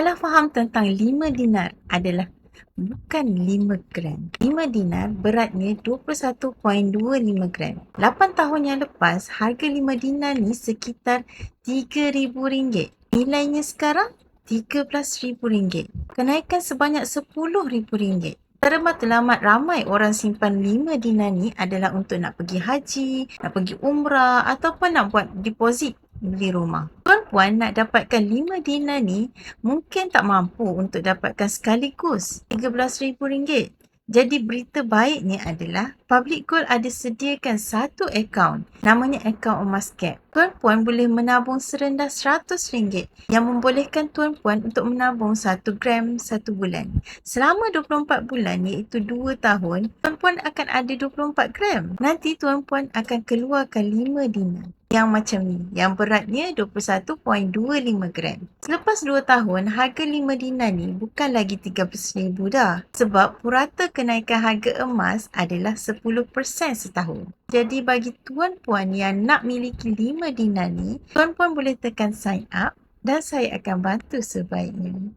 Salah faham tentang 5 dinar adalah bukan 5 gram. 5 dinar beratnya 21.25 gram. 8 tahun yang lepas, harga 5 dinar ni sekitar RM3,000. Nilainya sekarang RM13,000. Kenaikan sebanyak RM10,000. Termatlamat ramai orang simpan 5 dinar ni adalah untuk nak pergi haji, nak pergi umrah ataupun nak buat deposit beli rumah. Puan nak dapatkan 5 dinar ni mungkin tak mampu untuk dapatkan sekaligus RM13,000. Jadi berita baiknya adalah Public Gold ada sediakan satu akaun, namanya akaun emas cap. Tuan-puan boleh menabung serendah RM100 yang membolehkan tuan-puan untuk menabung 1 gram 1 bulan. Selama 24 bulan iaitu 2 tahun, tuan-puan akan ada 24 gram. Nanti tuan-puan akan keluarkan 5 dinar yang macam ni, yang beratnya 21.25 gram. Selepas 2 tahun, harga 5 dinar ni bukan lagi RM13,000 dah. Sebab purata kenaikan harga emas adalah 10% setahun. Jadi bagi tuan-puan yang nak miliki 5 dinar ni, tuan-puan boleh tekan sign up dan saya akan bantu sebaiknya.